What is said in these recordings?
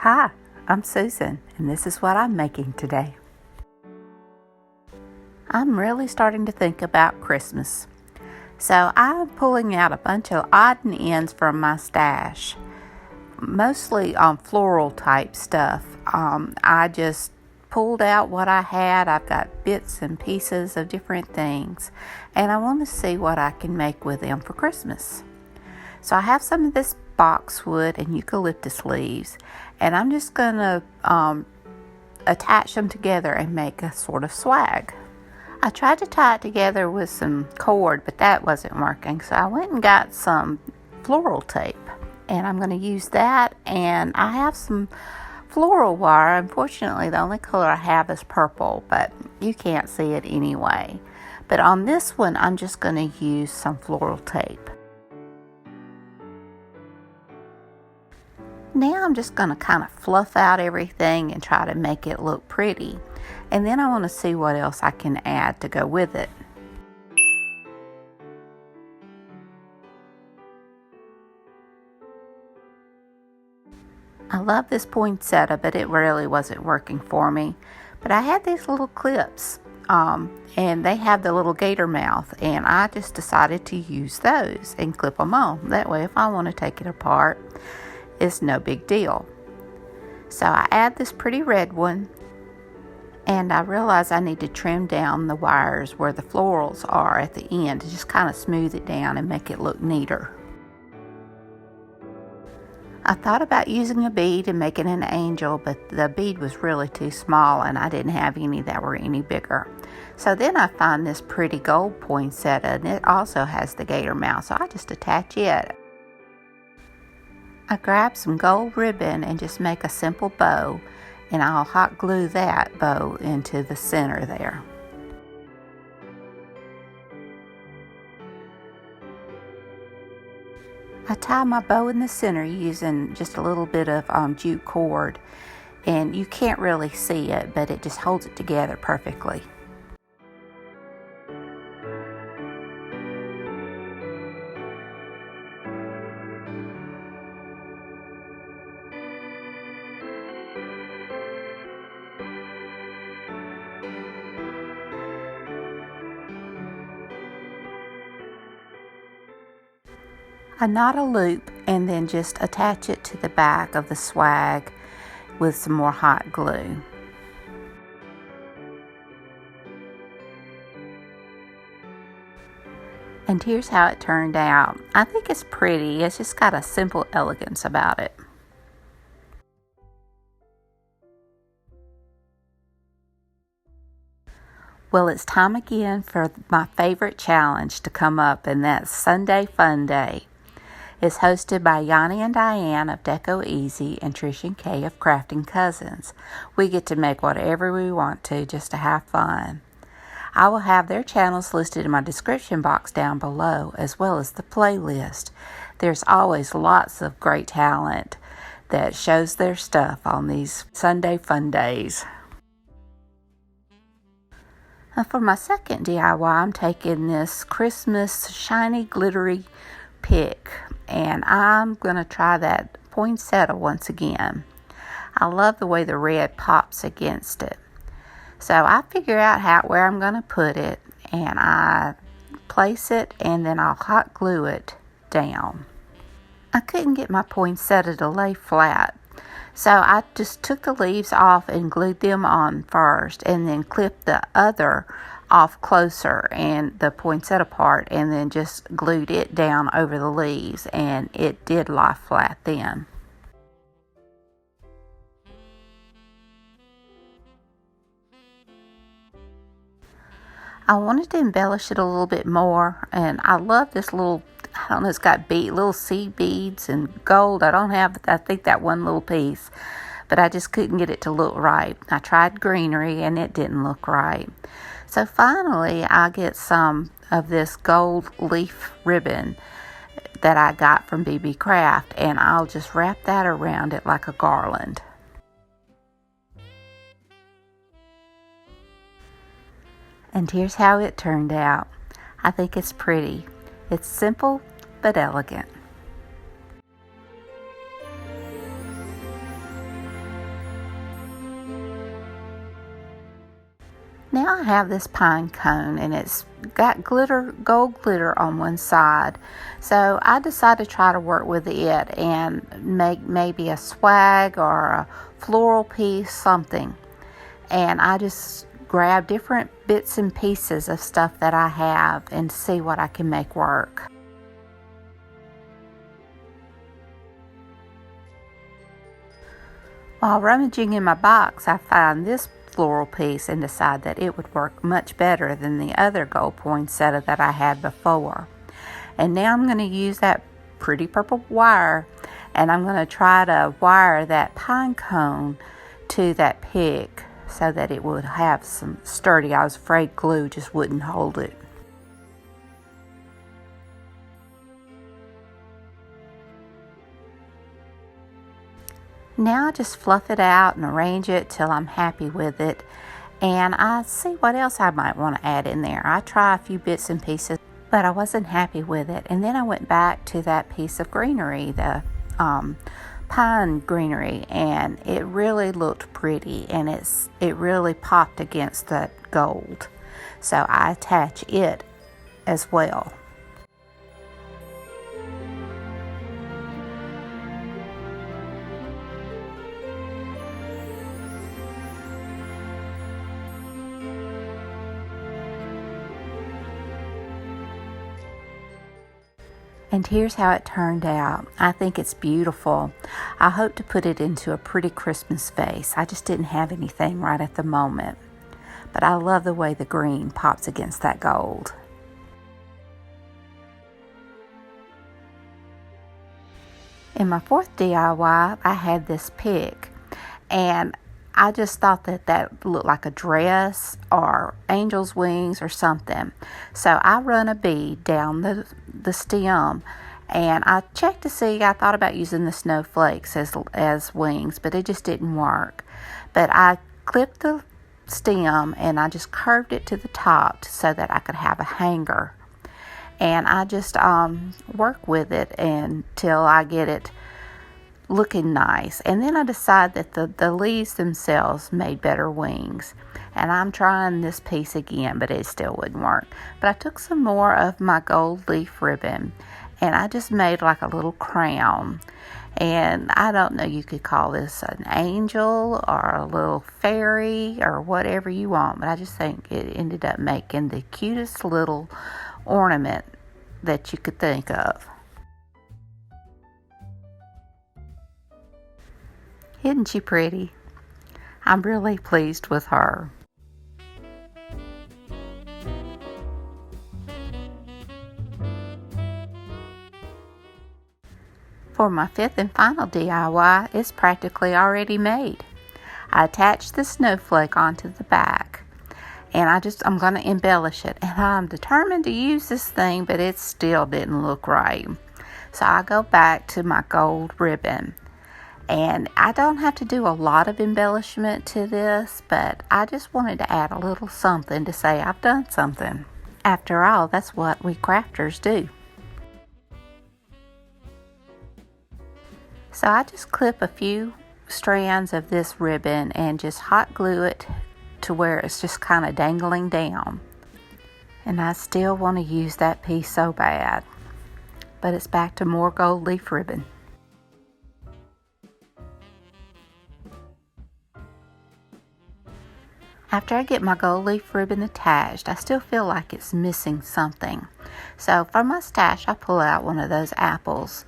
Hi, I'm Susan, and this is what I'm making today. I'm really starting to think about Christmas. So I'm pulling out a bunch of odd and ends from my stash, mostly on floral type stuff. I just pulled out what I had. I've got bits and pieces of different things, and I want to see what I can make with them for Christmas. So I have some of this boxwood and eucalyptus leaves, and I'm just going to attach them together and make a sort of swag. I tried to tie it together with some cord, but that wasn't working, so I went and got some floral tape, and I'm going to use that. And I have some floral wire. Unfortunately, the only color I have is purple, but you can't see it anyway. But on this one, I'm just going to use some floral tape. Now I'm just going to kind of fluff out everything and try to make it look pretty. And then I want to see what else I can add to go with it. I love this poinsettia, but it really wasn't working for me. But I had these little clips, and they have the little gator mouth, and I just decided to use those and clip them on. That way, if I want to take it apart, it's no big deal. So I add this pretty red one, and I realize I need to trim down the wires where the florals are at the end to just kind of smooth it down and make it look neater. I thought about using a bead and making an angel, but the bead was really too small and I didn't have any that were any bigger. So then I find this pretty gold poinsettia, and it also has the gator mouth, so I just attach it. I grab some gold ribbon and just make a simple bow, and I'll hot glue that bow into the center there. I tie my bow in the center using just a little bit of jute cord, and you can't really see it, but it just holds it together perfectly. I knot a loop and then just attach it to the back of the swag with some more hot glue. And here's how it turned out. I think it's pretty. It's just got a simple elegance about it. Well, it's time again for my favorite challenge to come up, and that's Sunday Funday. It's hosted by Janny and Dyanne of Deco and Trish and Kay of Crafting Cousins. We get to make whatever we want to just to have fun. I will have their channels listed in my description box down below, as well as the playlist. There's always lots of great talent that shows their stuff on these Sunday Fundays. And for my second DIY, I'm taking this Christmas shiny glittery pick, and I'm going to try that poinsettia once again. I love the way the red pops against it. So I figure out where I'm going to put it, and I place it, and then I'll hot glue it down. I couldn't get my poinsettia to lay flat, so I just took the leaves off and glued them on first, and then clipped the other off closer and the poinsettia part, and then just glued it down over the leaves, and it did lie flat then. I wanted to embellish it a little bit more, and I love this little, I don't know, it's got little seed beads and gold. I think that one little piece, but I just couldn't get it to look right. I tried greenery and it didn't look right. So finally, I get some of this gold leaf ribbon that I got from BB Craft, and I'll just wrap that around it like a garland. And here's how it turned out. I think it's pretty. It's simple but elegant. Now I have this pine cone and it's got gold glitter on one side. So I decided to try to work with it and make maybe a swag or a floral piece, something. And I just grab different bits and pieces of stuff that I have and see what I can make work. While rummaging in my box, I found this floral piece and decided that it would work much better than the other gold poinsettia that I had before. And now I'm going to use that pretty purple wire, and I'm going to try to wire that pine cone to that pick so that it would have some sturdy. I was afraid glue just wouldn't hold it. Now I just fluff it out and arrange it till I'm happy with it, and I see what else I might want to add in there. I try a few bits and pieces, but I wasn't happy with it, and then I went back to that piece of greenery, the pine greenery, and it really looked pretty, and it really popped against the gold, so I attach it as well. And here's how it turned out. I think it's beautiful. I hope to put it into a pretty Christmas vase. I just didn't have anything right at the moment. But I love the way the green pops against that gold. In my fourth DIY, I had this pick, and I just thought that looked like a dress or angel's wings or something. So I run a bead down the stem, and I checked to see. I thought about using the snowflakes as wings, but it just didn't work. But I clipped the stem and I just curved it to the top so that I could have a hanger. And I just work with it until I get it looking nice, and then I decide that the leaves themselves made better wings, and I'm trying this piece again, but it still wouldn't work. But I took some more of my gold leaf ribbon and I just made like a little crown, and I don't know, you could call this an angel or a little fairy or whatever you want, but I just think it ended up making the cutest little ornament that you could think of. Isn't she pretty? I'm really pleased with her. For my fifth and final DIY, it's practically already made. I attached the snowflake onto the back, and I'm going to embellish it, and I'm determined to use this thing, but it still didn't look right. So I go back to my gold ribbon. And I don't have to do a lot of embellishment to this, but I just wanted to add a little something to say I've done something. After all, that's what we crafters do. So I just clip a few strands of this ribbon and just hot glue it to where it's just kind of dangling down. And I still want to use that piece so bad. But it's back to more gold leaf ribbon. After I get my gold leaf ribbon attached, I still feel like it's missing something. So from my stash, I pull out one of those apples.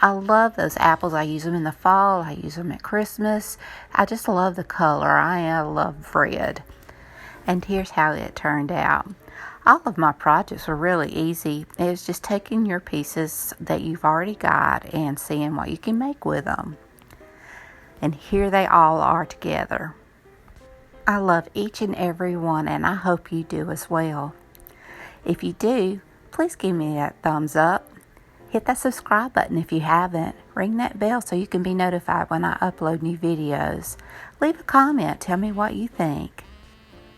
I love those apples. I use them in the fall. I use them at Christmas. I just love the color. I love red. And here's how it turned out. All of my projects were really easy. It was just taking your pieces that you've already got and seeing what you can make with them. And here they all are together. I love each and every one, and I hope you do as well. If you do, please give me that thumbs up. Hit that subscribe button if you haven't. Ring that bell so you can be notified when I upload new videos. Leave a comment. Tell me what you think.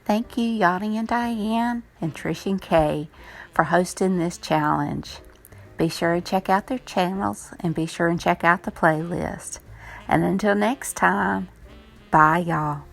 Thank you, Janny and Dyanne and Trish and Kay for hosting this challenge. Be sure to check out their channels and be sure and check out the playlist. And until next time, bye y'all.